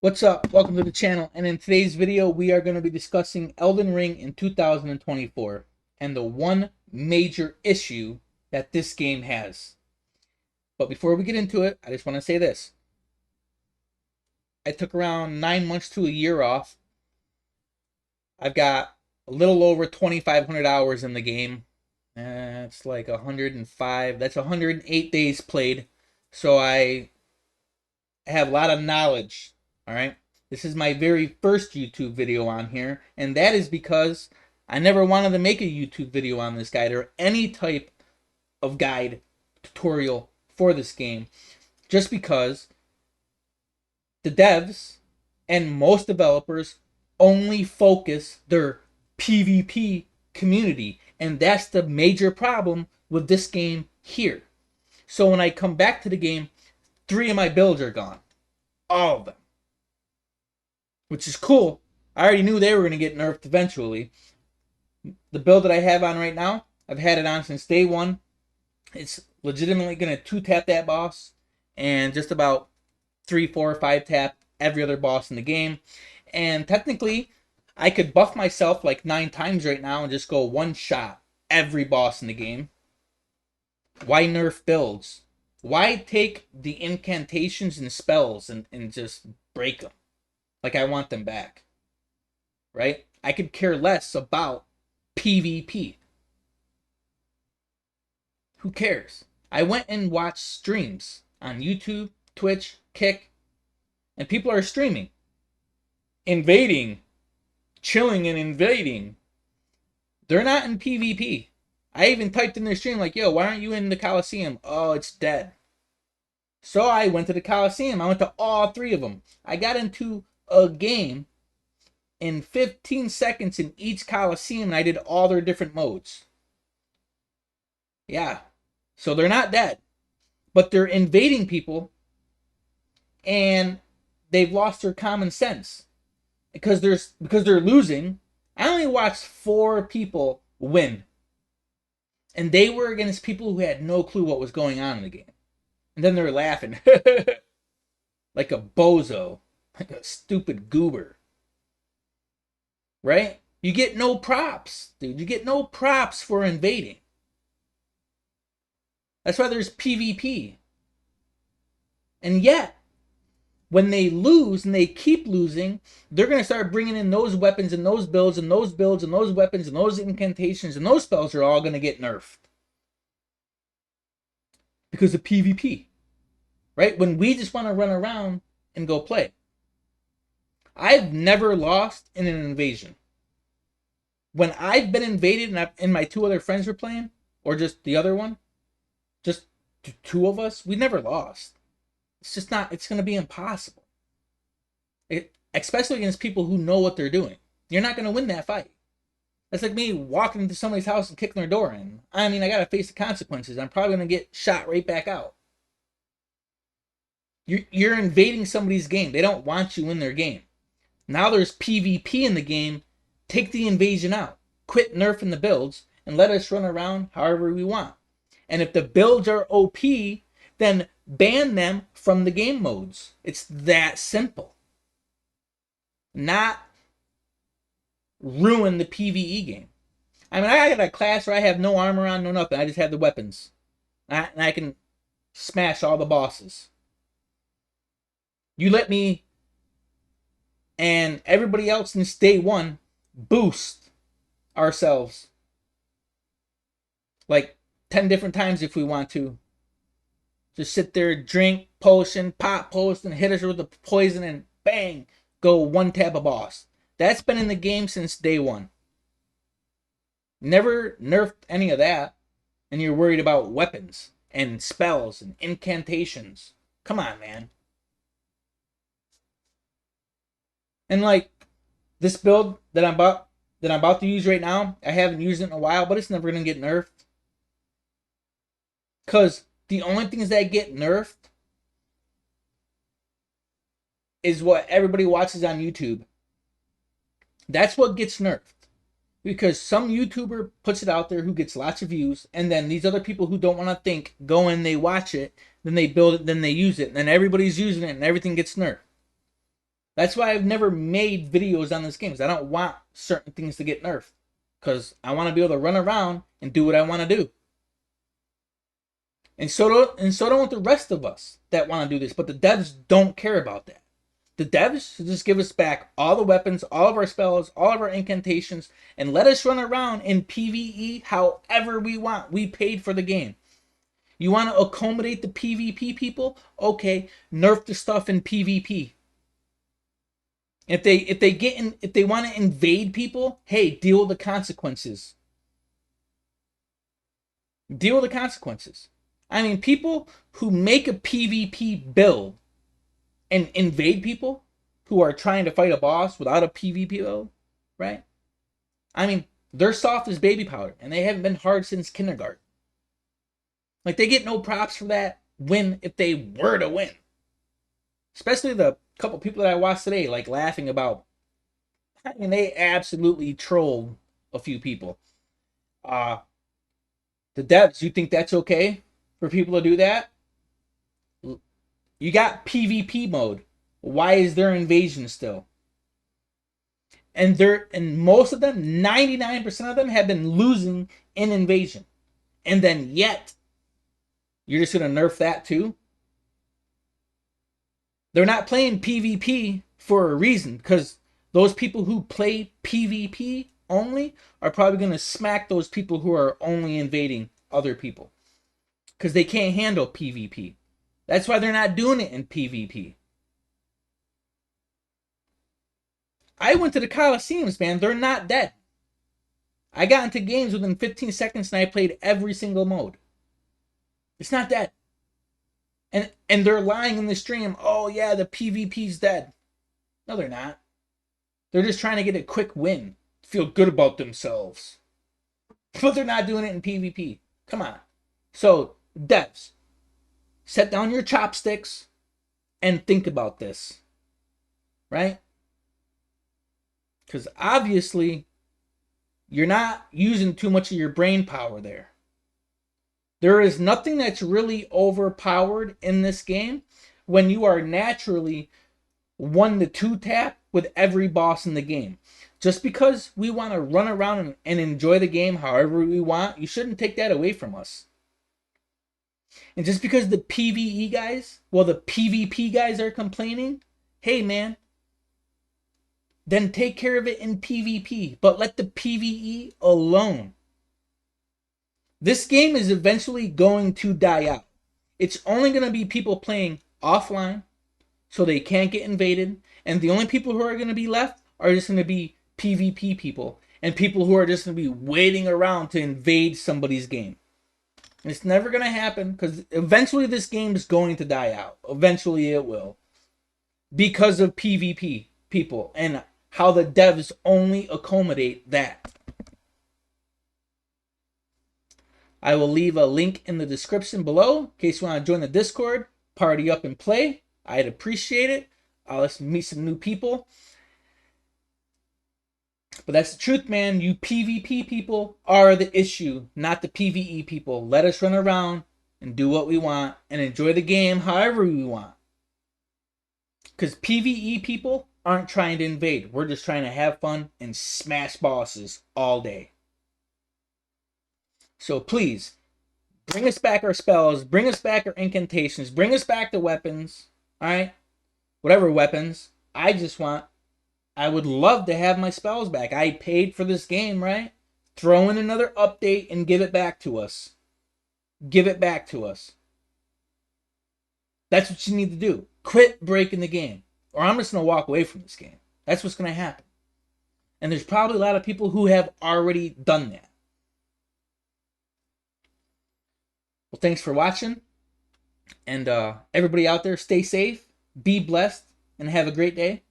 What's up? Welcome to the channel, and in today's video we are going to be discussing Elden Ring in 2024 and the one major issue that this game has. But before we get into it, I just want to say this. I took around 9 months to a year off. I've got a little over 2,500 hours in the game. That's like 105. That's 108 days played. So I have a lot of knowledge, all right? This is my very first YouTube video on here, and that is because I never wanted to make a YouTube video on this guide or any type of guide tutorial for this game, just because the devs and most developers only focus their PvP community, and that's the major problem with this game here. So when I come back to the game, 3 of my builds are gone. All of them. Which is cool. I already knew they were going to get nerfed eventually. The build that I have on right now, I've had it on since day one. It's legitimately going to 2-tap that boss and just about 3, 4, 5-tap every other boss in the game. And technically, I could buff myself like 9 times right now and just go one-shot every boss in the game. Why nerf builds? Why take the incantations and spells and just break them? Like I want them back. Right? I could care less about PvP. Who cares? I went and watched streams on YouTube, Twitch, Kick, and people are streaming. Invading. Chilling and invading. They're not in PvP. I even typed in their stream like, yo, why aren't you in the Coliseum? Oh, it's dead. So I went to the Coliseum. I went to all 3 of them. I got into a game in 15 seconds in each Coliseum, and I did all their different modes. Yeah. So they're not dead. But they're invading people, and they've lost their common sense. Because they're losing. I only watched 4 people win. And they were against people who had no clue what was going on in the game. And then they're laughing. Like a bozo. Like a stupid goober. Right? You get no props, dude. You get no props for invading. That's why there's PvP. And yet, when they lose and they keep losing, they're going to start bringing in those weapons and those builds and those builds and those weapons and those incantations, and those spells are all going to get nerfed. Because of PvP. Right? When we just want to run around and go play. I've never lost in an invasion. When I've been invaded and my 2 other friends were playing, or just the other one, just 2 of us, we never lost. It's just not, it's going to be impossible. Especially against people who know what they're doing. You're not going to win that fight. That's like me walking into somebody's house and kicking their door in. I mean, I got to face the consequences. I'm probably going to get shot right back out. You're invading somebody's game. They don't want you in their game. Now there's PvP in the game. Take the invasion out. Quit nerfing the builds and let us run around however we want. And if the builds are OP, then ban them from the game modes. It's that simple. Not ruin the PvE game. I mean, I got a class where I have no armor on, no nothing. I just have the weapons. And I can smash all the bosses. You let me and everybody else since day one boost ourselves like 10 different times if we want to. Just sit there, drink, potion, pop potion, hit us with the poison, and bang, go 1-tap a boss. That's been in the game since day one. Never nerfed any of that, and you're worried about weapons and spells and incantations. Come on, man. And like this build that I'm about to use right now, I haven't used it in a while, but it's never gonna get nerfed. Cause the only things that get nerfed is what everybody watches on YouTube. That's what gets nerfed. Because some YouTuber puts it out there who gets lots of views, and then these other people who don't want to think go and they watch it, then they build it, then they use it, and then everybody's using it, and everything gets nerfed. That's why I've never made videos on this game, because I don't want certain things to get nerfed. Because I want to be able to run around and do what I want to do. And so don't the rest of us that want to do this. But the devs don't care about that. The devs should just give us back all the weapons, all of our spells, all of our incantations, and let us run around in PvE however we want. We paid for the game. You want to accommodate the PvP people? Okay, nerf the stuff in PvP. If they want to invade people, hey, deal with the consequences. Deal with the consequences. I mean, people who make a PvP build and invade people who are trying to fight a boss without a PvP build, right? I mean, they're soft as baby powder, and they haven't been hard since kindergarten. Like, they get no props for that win if they were to win. Especially the couple people that I watched today, like, laughing about. I mean, they absolutely trolled a few people. The devs, you think that's okay for people to do that? You got PvP mode. Why is there invasion still? And most of them, 99% of them, have been losing in invasion. And then yet, you're just gonna nerf that too? They're not playing PvP for a reason, because those people who play PvP only are probably gonna smack those people who are only invading other people. Because they can't handle PvP. That's why they're not doing it in PvP. I went to the Coliseums, man. They're not dead. I got into games within 15 seconds and I played every single mode. It's not dead. And they're lying in the stream. Oh yeah, the PvP's dead. No, they're not. They're just trying to get a quick win. Feel good about themselves. But they're not doing it in PvP. Come on. So, devs, set down your chopsticks and think about this. Right? Because obviously, you're not using too much of your brain power there. There is nothing that's really overpowered in this game when you are naturally 1 to 2 tap with every boss in the game. Just because we want to run around and enjoy the game however we want, you shouldn't take that away from us. And just because the PvE guys, well, the PvP guys are complaining, hey man, then take care of it in PvP, but let the PvE alone. This game is eventually going to die out. It's only going to be people playing offline so they can't get invaded, and the only people who are going to be left are just going to be PvP people and people who are just going to be waiting around to invade somebody's game. And it's never going to happen because eventually this game is going to die out. Eventually it will. Because of PvP people and how the devs only accommodate that. I will leave a link in the description below in case you want to join the Discord, party up and play. I'd appreciate it. Let's meet some new people. But that's the truth, man. You PvP people are the issue, not the PvE people. Let us run around and do what we want and enjoy the game however we want. Because PvE people aren't trying to invade. We're just trying to have fun and smash bosses all day. So please, bring us back our spells, bring us back our incantations, bring us back the weapons, alright? Whatever weapons. I would love to have my spells back. I paid for this game, right? Throw in another update and give it back to us. Give it back to us. That's what you need to do. Quit breaking the game. Or I'm just going to walk away from this game. That's what's going to happen. And there's probably a lot of people who have already done that. Well, thanks for watching. And everybody out there, stay safe, be blessed, and have a great day.